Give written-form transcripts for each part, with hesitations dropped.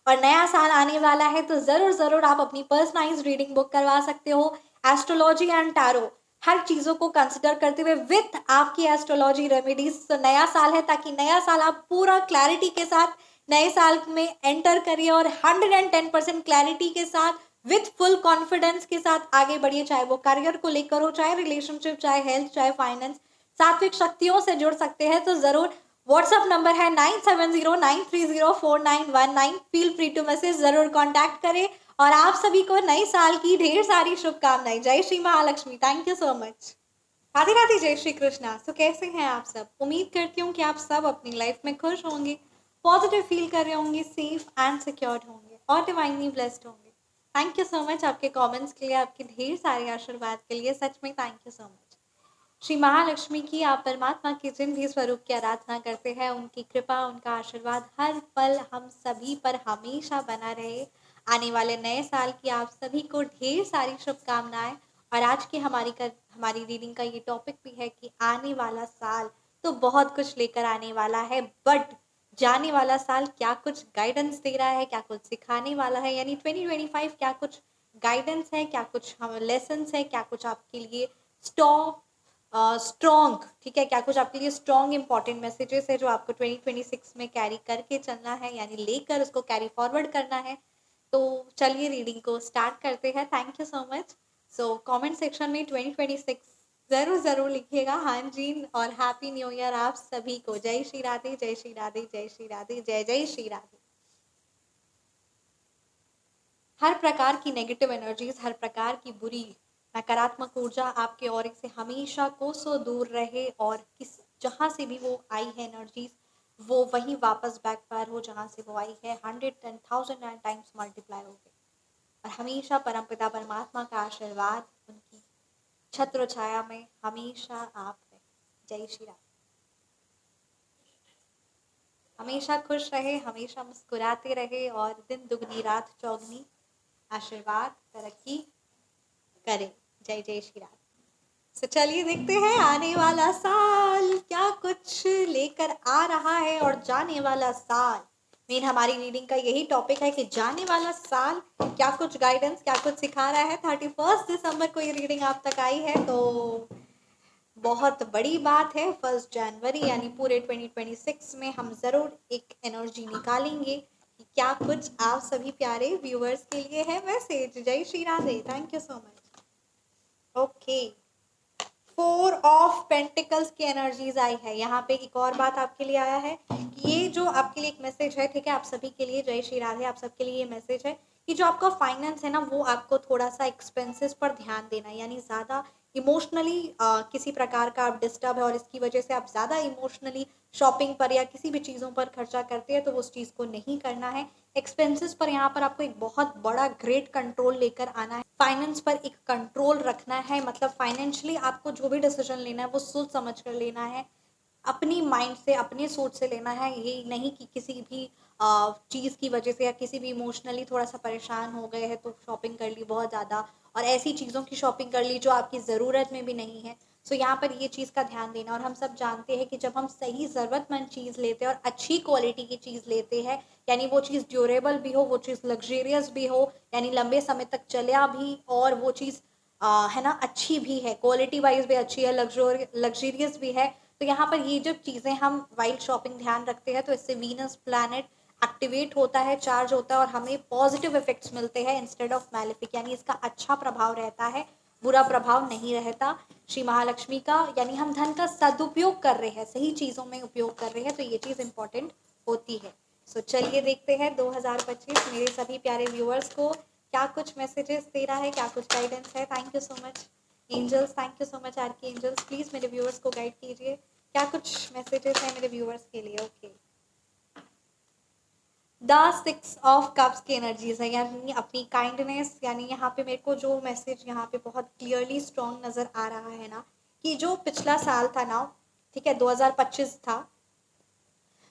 और नया साल आने वाला है तो ज़रूर ज़रूर आप अपनी पर्सनलाइज्ड रीडिंग बुक करवा सकते हो। एस्ट्रोलॉजी एंड टैरो हर चीज़ों को कंसिडर करते हुए विथ आपकी एस्ट्रोलॉजी रेमेडीज। तो नया साल है, ताकि नया साल आप पूरा क्लैरिटी के साथ नए साल में एंटर करिए और 110% क्लैरिटी के साथ विथ फुल कॉन्फिडेंस के साथ आगे बढ़िए, चाहे वो करियर को लेकर हो, चाहे रिलेशनशिप, चाहे हेल्थ, चाहे फाइनेंस। सात्विक शक्तियों से जुड़ सकते हैं तो जरूर व्हाट्सअप नंबर है 9709304919। फील फ्री टू मैसेज, जरूर कॉन्टैक्ट करें। और आप सभी को नए साल की ढेर सारी शुभकामनाएं। जय Shri Mahalakshmi. Thank you so much. Radhe Radhe, जय श्री कृष्णा। तो कैसे हैं आप सब? उम्मीद करती हूँ कि आप सब अपनी लाइफ में खुश होंगे, पॉजिटिव फील कर रहे होंगे, सेफ एंड सिक्योर होंगे और डिवाइनली ब्लेस्ड होंगे। थैंक यू सो मच आपके कमेंट्स के लिए, आपके ढेर सारे आशीर्वाद के लिए। सच में thank you so much. Shri Mahalakshmi की, आप परमात्मा के जिन भी स्वरूप की आराधना करते हैं, उनकी कृपा, उनका आशीर्वाद हर पल हम सभी पर हमेशा बना रहे। आने वाले नए साल की आप सभी को ढेर सारी शुभकामनाएं। और आज की हमारी रीडिंग का ये टॉपिक भी है कि आने वाला साल तो बहुत कुछ लेकर आने वाला है, बट जाने वाला साल क्या कुछ गाइडेंस दे रहा है, क्या कुछ सिखाने वाला है, यानी 2025 क्या कुछ गाइडेंस है, क्या कुछ हम लेसन्स है, क्या कुछ आपके लिए स्ट्रॉन्ग, ठीक है, क्या कुछ आपके लिए स्ट्रॉन्ग इंपॉर्टेंट मैसेजेस है जो आपको 2026 में कैरी करके चलना है, यानी लेकर उसको कैरी फॉरवर्ड करना है। तो चलिए रीडिंग को स्टार्ट करते हैं। Thank you so much. So comment section में 2026 जरूर जरूर लिखिएगा हाँ जी, और हैप्पी न्यू ईयर आप सभी को। जय श्री राधे, जय श्री राधे, जय श्री राधे, जय जय श्री राधे। हर प्रकार की नेगेटिव एनर्जीज, हर प्रकार की बुरी नकारात्मक ऊर्जा आपके ऑरिक से हमेशा कोसों दूर रहे, और किस जहाँ से भी वो आई है एनर्जीज, वो वहीं वापस बैकफायर हो जहाँ से वो आई है, 110,000 टाइम्स मल्टीप्लाई हो गए। और हमेशा परमपिता परमात्मा का आशीर्वाद, उनकी छत्र छाया में हमेशा आप रहे। जय श्री राम। हमेशा खुश रहे, हमेशा मुस्कुराते रहे, और दिन दुगनी रात चौगनी आशीर्वाद तरक्की करें। जय जय श्री राम। तो चलिए देखते हैं आने वाला साल क्या कुछ लेकर आ रहा है। और जाने वाला साल, मेन हमारी रीडिंग का यही टॉपिक है कि जाने वाला साल क्या कुछ गाइडेंस, क्या कुछ सिखा रहा है। 31 दिसंबर को ये रीडिंग आप तक आई है तो बहुत बड़ी बात है। 1 जनवरी यानी पूरे 2026 में हम जरूर एक एनर्जी निकालेंगे कि क्या कुछ आप सभी प्यारे व्यूअर्स के लिए है मैसेज। जय Shri Radhe, thank you so much. Okay, 4 of pentacles की एनर्जीज आई है। यहाँ पे एक और बात आपके लिए आया है कि ये जो आपके लिए एक मैसेज है, ठीक है, आप सभी के लिए जय श्री राधे, आप सबके लिए ये मैसेज है कि जो आपका फाइनेंस है ना, वो आपको थोड़ा सा एक्सपेंसेस पर ध्यान देना है, यानी ज़्यादा इमोशनली किसी प्रकार का आप डिस्टर्ब है और इसकी वजह से आप ज़्यादा इमोशनली शॉपिंग पर या किसी भी चीज़ों पर खर्चा करते हैं, तो उस चीज़ को नहीं करना है। एक्सपेंसेस पर यहाँ पर आपको एक बहुत बड़ा ग्रेट कंट्रोल लेकर आना है। फाइनेंस पर एक कंट्रोल रखना है, मतलब फाइनेंशियली आपको जो भी डिसीजन लेना है वो सोच समझ कर लेना है, अपनी माइंड से, अपने सोच से लेना है। ये नहीं कि किसी भी चीज़ की वजह से या किसी भी इमोशनली थोड़ा सा परेशान हो गए हैं तो शॉपिंग कर ली बहुत ज़्यादा, और ऐसी चीज़ों की शॉपिंग कर ली जो आपकी ज़रूरत में भी नहीं है। सो यहाँ पर ये चीज़ का ध्यान देना। और हम सब जानते हैं कि जब हम सही ज़रूरतमंद चीज़ लेते हैं और अच्छी क्वालिटी की चीज़ लेते हैं, यानी वो चीज़ ड्यूरेबल भी हो, वो चीज़ लग्जेरियस भी हो, यानी लंबे समय तक चला भी, और वो चीज़ है ना अच्छी भी है, क्वालिटी वाइज भी अच्छी है, लग्जरियस भी है। तो यहाँ पर ये जो चीज़ें हम वाइल्ड शॉपिंग ध्यान रखते हैं तो इससे वीनस प्लैनेट एक्टिवेट होता है, चार्ज होता है, और हमें पॉजिटिव इफेक्ट्स मिलते हैं इंस्टेड ऑफ मैलेफिक, यानी इसका अच्छा प्रभाव रहता है, बुरा प्रभाव नहीं रहता श्री महालक्ष्मी का। यानी हम धन का सदुपयोग कर रहे हैं, सही चीज़ों में उपयोग कर रहे हैं, तो ये चीज़ इंपॉर्टेंट होती है। सो चलिए देखते हैं 2025 मेरे सभी प्यारे व्यूअर्स को क्या कुछ मैसेजेस दे रहा है, क्या कुछ गाइडेंस है। Thank you so much angels, thank you so much archangels, please मेरे व्यूअर्स को गाइड कीजिए क्या कुछ मैसेजेस हैं मेरे व्यूअर्स के लिए। ओके, द 6 ऑफ कप्स की एनर्जीज है, यानी अपनी काइंडनेस, यानी यहाँ पे मेरे को जो मैसेज यहाँ पे बहुत क्लियरली स्ट्रॉन्ग नज़र आ रहा है ना, कि जो पिछला साल था ना, ठीक है, 2025 था,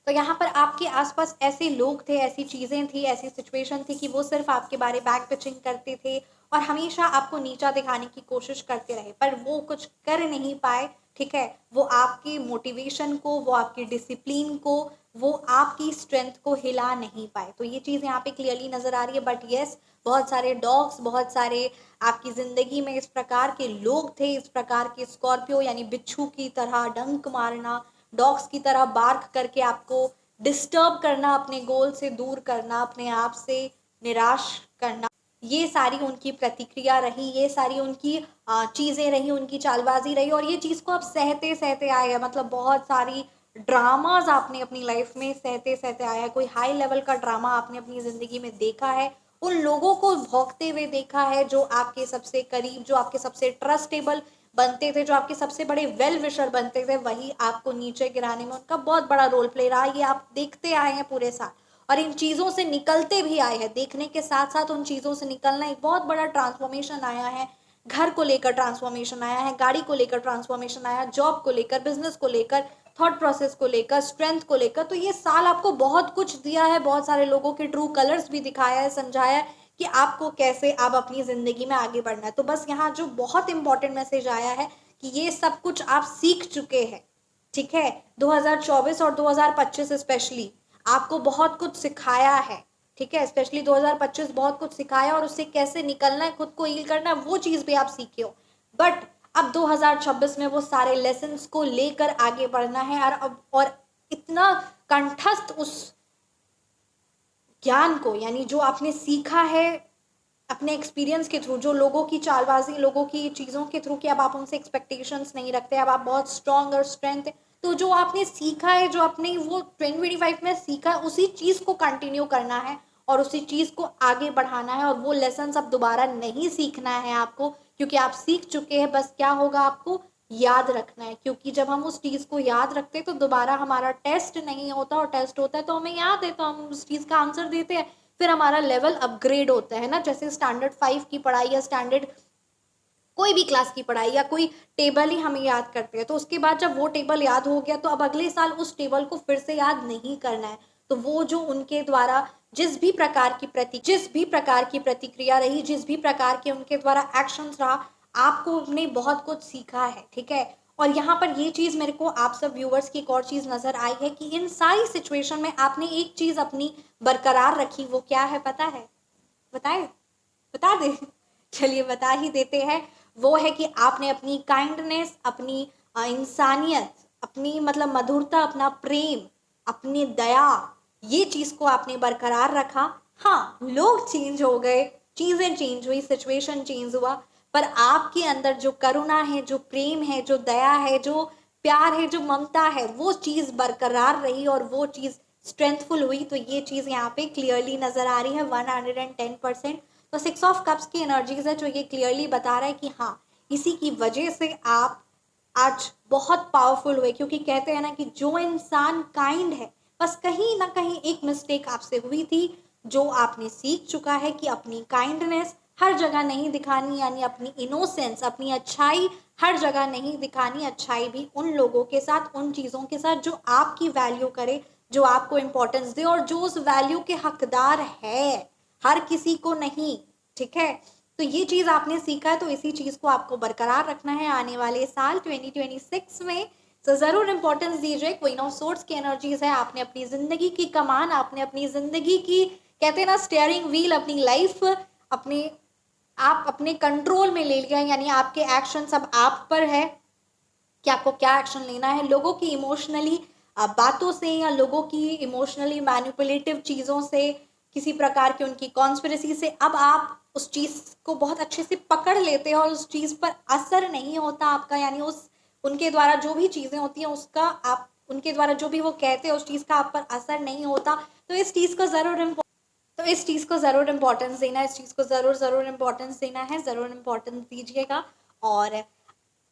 तो यहाँ पर आपके आसपास ऐसे लोग थे, ऐसी चीज़ें थी, ऐसी सिचुएशन थी कि वो सिर्फ आपके बारे बैक पिचिंग करते थे और हमेशा आपको नीचा दिखाने की कोशिश करते रहे, पर वो कुछ कर नहीं पाए, ठीक है। वो आपकी मोटिवेशन को, वो आपकी डिसिप्लिन को वो आपकी स्ट्रेंथ को हिला नहीं पाए। तो ये चीज़ यहाँ पे क्लियरली नज़र आ रही है। बट येस, बहुत सारे डॉग्स, बहुत सारे आपकी ज़िंदगी में इस प्रकार के लोग थे, इस प्रकार के स्कॉर्पियो यानी बिच्छू की तरह डंक मारना, डॉग्स की तरह बार्क करके आपको डिस्टर्ब करना, अपने गोल से दूर करना, अपने आप से निराश करना। ये सारी उनकी प्रतिक्रिया रही, ये सारी उनकी चीज़ें रही, उनकी चालबाजी रही, और ये चीज़ को आप सहते सहते आए हैं। मतलब बहुत सारी ड्रामाज आपने अपनी लाइफ में सहते सहते आया है। कोई हाई लेवल का ड्रामा आपने अपनी ज़िंदगी में देखा है, उन लोगों को भोंकते हुए देखा है जो आपके सबसे करीब, जो आपके सबसे ट्रस्टेबल बनते थे, जो आपके सबसे बड़े वेल विशर बनते थे, वही आपको नीचे गिराने में उनका बहुत बड़ा रोल प्ले रहा। ये आप देखते आए हैं पूरे साल, और इन चीज़ों से निकलते भी आए हैं। देखने के साथ साथ उन चीज़ों से निकलना, एक बहुत बड़ा ट्रांसफॉर्मेशन आया है। घर को लेकर ट्रांसफॉर्मेशन आया है, गाड़ी को लेकर ट्रांसफॉर्मेशन आया है, जॉब को लेकर, बिजनेस को लेकर, थॉट प्रोसेस को लेकर, स्ट्रेंथ को लेकर। तो ये साल आपको बहुत कुछ दिया है, बहुत सारे लोगों के ट्रू कलर्स भी दिखाया है, समझाया है कि आपको कैसे आप अपनी ज़िंदगी में आगे बढ़ना है। तो बस यहाँ जो बहुत इंपॉर्टेंट मैसेज आया है कि ये सब कुछ आप सीख चुके हैं, ठीक है। 2024 और 2025 स्पेशली आपको बहुत कुछ सिखाया है, ठीक है। स्पेशली 2025 बहुत कुछ सिखाया, और उससे कैसे निकलना है, खुद को हील करना है, वो चीज़ भी आप सीखे हो। बट अब 2026 में वो सारे लेसन्स को लेकर आगे बढ़ना है, और इतना कंठस्थ उस ज्ञान को, यानी जो आपने सीखा है अपने एक्सपीरियंस के थ्रू, जो लोगों की चालबाजी, लोगों की चीज़ों के थ्रू, कि अब आप उनसे एक्सपेक्टेशंस नहीं रखते, अब आप बहुत स्ट्रांग और स्ट्रेंथ है। तो जो आपने सीखा है, जो आपने वो 2025 में सीखा है, उसी चीज़ को कंटिन्यू करना है और उसी चीज़ को आगे बढ़ाना है। और वो लेसन्स अब दोबारा नहीं सीखना है आपको, क्योंकि आप सीख चुके हैं। बस क्या होगा, आपको याद रखना है, क्योंकि जब हम उस चीज़ को याद रखते हैं तो दोबारा हमारा टेस्ट नहीं होता, और टेस्ट होता है तो हमें याद है, तो हम उस चीज़ का आंसर देते हैं, फिर हमारा लेवल अपग्रेड होता है ना। जैसे स्टैंडर्ड 5 की पढ़ाई या स्टैंडर्ड कोई भी क्लास की पढ़ाई या कोई टेबल ही हमें याद करते हैं, तो उसके बाद जब वो टेबल याद हो गया तो अब अगले साल उस टेबल को फिर से याद नहीं करना है। तो वो जो उनके द्वारा जिस भी प्रकार की प्रतिक्रिया रही, जिस भी प्रकार के उनके द्वारा एक्शंस रहा, आपको उन्हें बहुत कुछ सीखा है, ठीक है। और यहाँ पर ये चीज़ मेरे को आप सब व्यूवर्स की एक और चीज़ नज़र आई है कि इन सारी सिचुएशन में आपने एक चीज़ अपनी बरकरार रखी। वो क्या है पता है? बताए? बता दे? चलिए बता ही देते हैं। वो है कि आपने अपनी काइंडनेस, अपनी इंसानियत, अपनी मतलब मधुरता, अपना प्रेम, अपनी दया, ये चीज़ को आपने बरकरार रखा। हाँ, लोग चेंज हो गए, चीज़ें चेंज हुई, सिचुएशन चेंज हुआ, पर आपके अंदर जो करुणा है, जो प्रेम है, जो दया है, जो प्यार है, जो ममता है, वो चीज़ बरकरार रही और वो चीज़ स्ट्रेंथफुल हुई। तो ये चीज़ यहाँ पे क्लियरली नज़र आ रही है 110%। तो 6 ऑफ कप्स की एनर्जीज है जो ये क्लियरली बता रहा है कि हाँ, इसी की वजह से आप आज बहुत पावरफुल हुए। क्योंकि कहते हैं ना कि जो इंसान काइंड है, बस कहीं ना कहीं एक मिस्टेक आपसे हुई थी, जो आपने सीख चुका है कि अपनी काइंडनेस हर जगह नहीं दिखानी, यानी अपनी इनोसेंस, अपनी अच्छाई हर जगह नहीं दिखानी। अच्छाई भी उन लोगों के साथ, उन चीज़ों के साथ जो आपकी वैल्यू करे, जो आपको इम्पोर्टेंस दे, और जो उस वैल्यू के हकदार है, हर किसी को नहीं, ठीक है। तो ये चीज़ आपने सीखा है, तो इसी चीज़ को आपको बरकरार रखना है आने वाले साल 2026 में। तो ज़रूर इंपॉर्टेंस दीजिए। क्वीन ऑफ सोर्ड्स की एनर्जीज है, आपने अपनी ज़िंदगी की कमान, आपने अपनी ज़िंदगी की, कहते हैं ना, स्टीयरिंग व्हील, अपनी लाइफ अपने आप अपने कंट्रोल में ले लिया। यानी आपके एक्शन अब आप पर है कि आपको क्या एक्शन लेना है। लोगों की इमोशनली बातों से, या लोगों की इमोशनली मैनिपुलेटिव चीज़ों से, किसी प्रकार की उनकी कॉन्स्पिरेसी से अब आप उस चीज़ को बहुत अच्छे से पकड़ लेते हैं और उस चीज़ पर असर नहीं होता आपका। यानी उस उनके द्वारा जो भी चीज़ें होती हैं उसका आप, उनके द्वारा जो भी वो कहते हैं उस चीज़ का आप पर असर नहीं होता। तो इस चीज़ को ज़रूर इम्पोर्टेंस देना है, इस चीज़ को ज़रूर इम्पोर्टेंस देना है, ज़रूर इम्पोर्टेंस दीजिएगा। और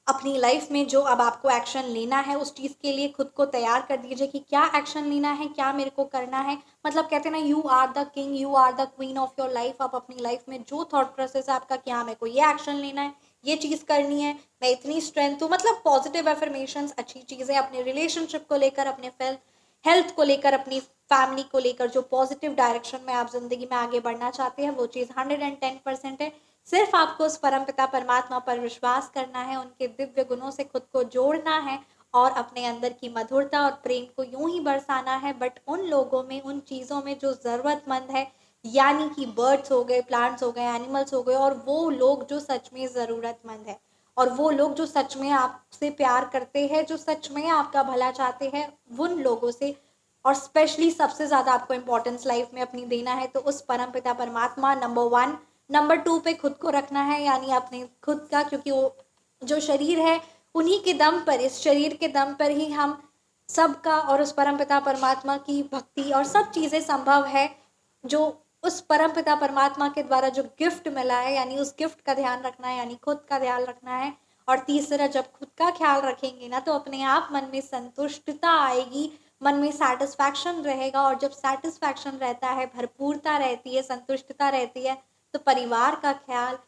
अपनी लाइफ में जो अब आपको एक्शन लेना है, उस चीज़ के लिए खुद को तैयार कर दीजिए कि क्या एक्शन लेना है, क्या मेरे को करना है। मतलब कहते हैं ना, you are the king, you are the queen of your life. आप अपनी लाइफ में जो थॉट प्रोसेस है आपका, क्या मेरे को ये एक्शन लेना है, ये चीज़ करनी है, मैं इतनी स्ट्रेंथ हूँ, मतलब पॉजिटिव एफर्मेशंस, अच्छी चीज़ें अपने रिलेशनशिप को लेकर, अपने हेल्थ को लेकर, अपनी फैमिली को लेकर, जो पॉजिटिव डायरेक्शन में आप ज़िंदगी में आगे बढ़ना चाहते हैं, वो चीज़ 110% है। सिर्फ आपको उस परमपिता परमात्मा पर विश्वास करना है, उनके दिव्य गुणों से खुद को जोड़ना है, और अपने अंदर की मधुरता और प्रेम को यूं ही बरसाना है, बट उन लोगों में, उन चीज़ों में जो ज़रूरतमंद है, यानी कि बर्ड्स हो गए, प्लांट्स हो गए, एनिमल्स हो गए, और वो लोग जो सच में ज़रूरतमंद है, और वो लोग जो सच में आपसे प्यार करते हैं, जो सच में आपका भला चाहते हैं, उन लोगों से, और स्पेशली सबसे ज़्यादा आपको इम्पोर्टेंस लाइफ में अपनी देना है, तो उस परमपिता परमात्मा नंबर 1, नंबर 2 पे खुद को रखना है, यानी अपने खुद का, क्योंकि वो जो शरीर है उन्हीं के दम पर, इस शरीर के दम पर ही हम सबका और उस परमपिता परमात्मा की भक्ति और सब चीज़ें संभव है, जो उस परमपिता परमात्मा के द्वारा जो गिफ्ट मिला है, यानी उस गिफ्ट का ध्यान रखना है, यानी खुद का ध्यान रखना है। और तीसरा, जब खुद का ख्याल रखेंगे ना, तो अपने आप मन में संतुष्टता आएगी, मन में सेटिस्फैक्शन रहेगा, और जब सेटिस्फैक्शन रहता है, भरपूरता रहती है, संतुष्टता रहती है, तो परिवार का ख्याल,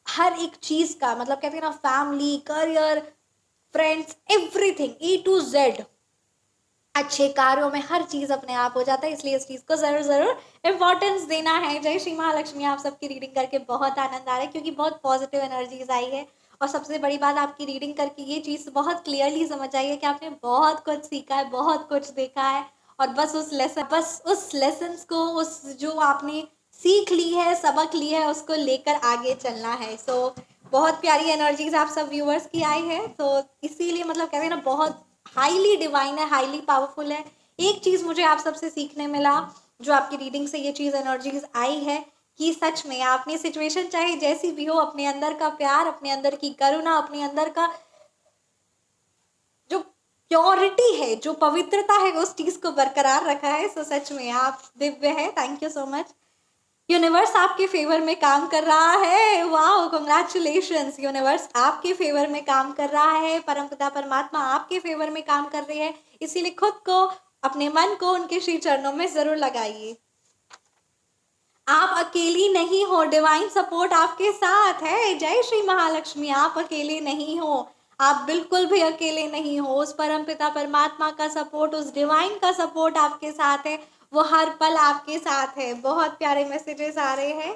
हर एक चीज़ का, मतलब कहते हैं ना, family, career, friends, everything A to Z, अच्छे कार्यों में हर चीज़ अपने आप हो जाता है। इसलिए इस चीज़ को ज़रूर ज़रूर इम्पोर्टेंस देना है। जय श्री महालक्ष्मी। आप सबकी रीडिंग करके बहुत आनंद आ रहा है, क्योंकि बहुत पॉजिटिव एनर्जीज आई है, और सबसे बड़ी बात, आपकी रीडिंग करके ये चीज़ बहुत क्लियरली समझ आई है कि आपने बहुत कुछ सीखा है, बहुत कुछ देखा है, और बस उस लेसन को, उस जो आपने सीख ली है, सबक ली है, उसको लेकर आगे चलना है। सो बहुत प्यारी एनर्जीज आप सब व्यूअर्स की आई है, तो इसीलिए मतलब कहते हैं ना, बहुत हाईली डिवाइन है, हाईली पावरफुल है। एक चीज़ मुझे आप सबसे सीखने मिला, जो आपकी रीडिंग से ये चीज़ एनर्जीज आई है, कि सच में आपने सिचुएशन चाहे जैसी भी हो, अपने अंदर का प्यार, अपने अंदर की करुणा, अपने अंदर का जो प्योरिटी है, जो पवित्रता है, उस चीज़ को बरकरार रखा है। सो सच में आप दिव्य है। Thank you so much. Universe आपके फेवर में काम कर रहा है। Wow, congratulations. यूनिवर्स आपके फेवर में काम कर रहा है, परमपिता परमात्मा आपके फेवर में काम कर रही है। इसीलिए खुद को, अपने मन को उनके श्री चरणों में जरूर लगाइए। आप अकेली नहीं हो, डिवाइन सपोर्ट आपके साथ है। जय श्री महालक्ष्मी। आप अकेले नहीं हो, आप बिल्कुल भी अकेले नहीं हो। उस परमपिता परमात्मा का सपोर्ट, उस डिवाइन का सपोर्ट आपके साथ है, वो हर पल आपके साथ है। बहुत प्यारे मैसेजेस आ रहे हैं।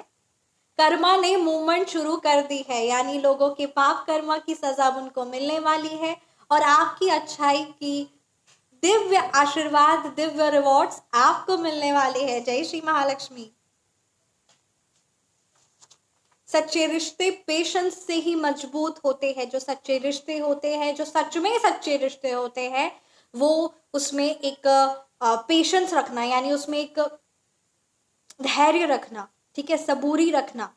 कर्मा ने मूवमेंट शुरू कर दी है, यानी लोगों के पाप कर्मा की सजा उनको मिलने वाली है, और आपकी अच्छाई की दिव्य आशीर्वाद, दिव्य रिवॉर्ड्स आपको मिलने वाले हैं। जय श्री महालक्ष्मी। सच्चे रिश्ते पेशेंस से ही मजबूत होते हैं। जो सच्चे रिश्ते होते हैं, जो सच में सच्चे रिश्ते होते हैं, वो उसमें एक पेशेंस रखना, यानी उसमें एक धैर्य रखना, ठीक है, सबूरी रखना,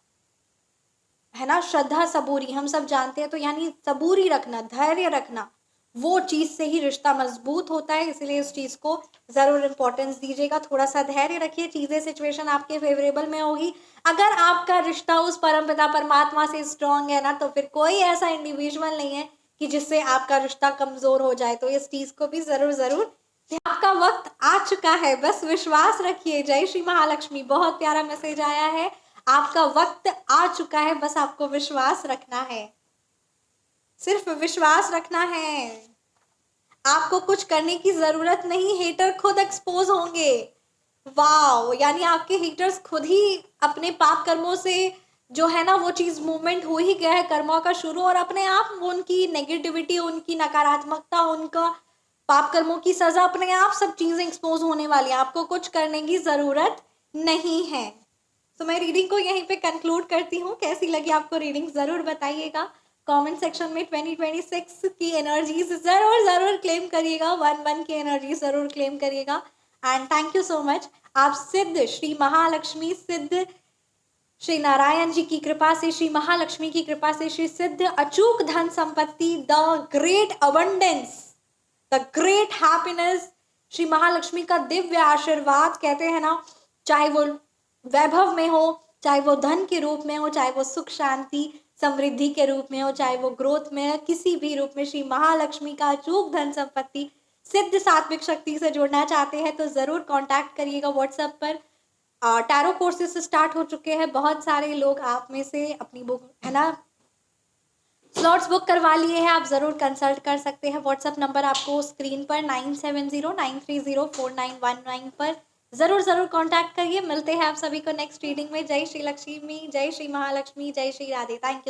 है ना, श्रद्धा सबूरी, हम सब जानते हैं। तो यानी सबूरी रखना, धैर्य रखना, वो चीज़ से ही रिश्ता मजबूत होता है। इसलिए उस चीज़ को ज़रूर इम्पोर्टेंस दीजिएगा। थोड़ा सा धैर्य रखिए, चीज़ें, सिचुएशन आपके फेवरेबल में होगी। अगर आपका रिश्ता उस परमपिता परमात्मा से स्ट्रांग है ना, तो फिर कोई ऐसा इंडिविजुअल नहीं है कि जिससे आपका रिश्ता कमज़ोर हो जाए। तो इस चीज़ को भी ज़रूर आपका वक्त आ चुका है, बस विश्वास रखिए। जय श्री महालक्ष्मी। बहुत प्यारा मैसेज आया है। आपका वक्त आ चुका है, बस आपको विश्वास रखना है, सिर्फ विश्वास रखना है। आपको कुछ करने की जरूरत नहीं, हेटर खुद एक्सपोज होंगे। वाओ, यानी आपके हेटर्स खुद ही अपने पाप कर्मों से, जो है ना, वो चीज मूवमेंट हो ही गया है, कर्मों का शुरू, और अपने आप उनकी नेगेटिविटी, उनकी नकारात्मकता, उनका पाप कर्मों की सजा, अपने आप सब चीजें एक्सपोज होने वाली है। आपको कुछ करने की जरूरत नहीं है। तो मैं रीडिंग को यहीं पे कंक्लूड करती हूँ। कैसी लगी आपको रीडिंग ज़रूर बताइएगा कमेंट सेक्शन में। 2026 की एनर्जीज ज़रूर क्लेम करिएगा, 1 की एनर्जी ज़रूर क्लेम करिएगा। And thank you so much. आप सिद्ध श्री महालक्ष्मी, सिद्ध श्री नारायण जी की कृपा से, श्री महालक्ष्मी की कृपा से, श्री सिद्ध अचूक धन संपत्ति, the great abundance, the great happiness, Shri Mahalakshmi का दिव्य आशीर्वाद, कहते हैं ना, चाहे वो वैभव में हो, चाहे वो धन के रूप में हो, चाहे वो सुख शांति समृद्धि के रूप में हो, चाहे वो ग्रोथ में हो, किसी भी रूप में, श्री महालक्ष्मी का अचूक धन संपत्ति, सिद्ध सात्विक शक्ति से जुड़ना चाहते हैं तो ज़रूर कांटेक्ट करिएगा व्हाट्सएप पर। टैरो कोर्सेज स्टार्ट हो चुके हैं। बहुत सारे लोग आप में से अपनी बुक, है ना, स्लॉट्स बुक करवा लिए हैं। आप ज़रूर कंसल्ट कर सकते हैं। व्हाट्सएप नंबर आपको स्क्रीन पर 9709304919 पर ज़रूर कांटेक्ट करिए। मिलते हैं आप सभी को नेक्स्ट रीडिंग में। जय श्री लक्ष्मी, जय श्री महालक्ष्मी, जय श्री राधे। Thank you.